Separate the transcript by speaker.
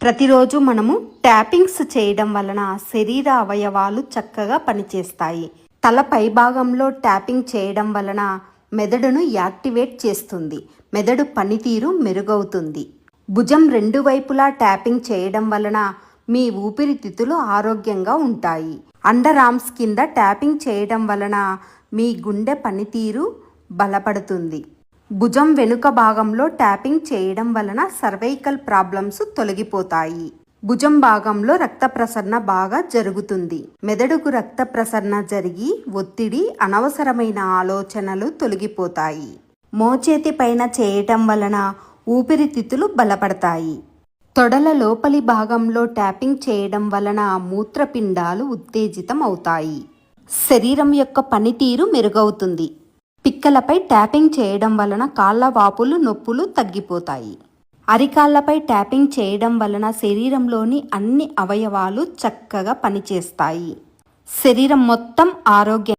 Speaker 1: ప్రతిరోజు మనము ట్యాపింగ్స్ చేయడం వలన శరీర అవయవాలు చక్కగా పనిచేస్తాయి. తల పైభాగంలో ట్యాపింగ్ చేయడం వలన మెదడును యాక్టివేట్ చేస్తుంది. మెదడు పనితీరు మెరుగవుతుంది. భుజం రెండు వైపులా ట్యాపింగ్ చేయడం వలన మీ ఊపిరితిత్తులు ఆరోగ్యంగా ఉంటాయి. అండర్ ఆర్మ్స్ కింద ట్యాపింగ్ చేయడం వలన మీ గుండె పనితీరు బలపడుతుంది. భుజం వెనుక భాగంలో ట్యాపింగ్ చేయడం వలన సర్వైకల్ ప్రాబ్లమ్స్ తొలగిపోతాయి. భుజం భాగంలో రక్త ప్రసరణ బాగా జరుగుతుంది. మెదడుకు రక్త ప్రసరణ జరిగి ఒత్తిడి, అనవసరమైన ఆలోచనలు తొలగిపోతాయి. మోచేతి పైన చేయటం వలన ఊపిరితిత్తులు బలపడతాయి. తొడల లోపలి భాగంలో ట్యాపింగ్ చేయడం వలన మూత్రపిండాలు ఉత్తేజితం అవుతాయి. శరీరం యొక్క పనితీరు మెరుగవుతుంది. పిక్కలపై ట్యాపింగ్ చేయడం వలన కాళ్ళ వాపులు, నొప్పులు తగ్గిపోతాయి. అరికాళ్ళపై ట్యాపింగ్ చేయడం వలన శరీరంలోని అన్ని అవయవాలు చక్కగా పనిచేస్తాయి. శరీరం మొత్తం ఆరోగ్యం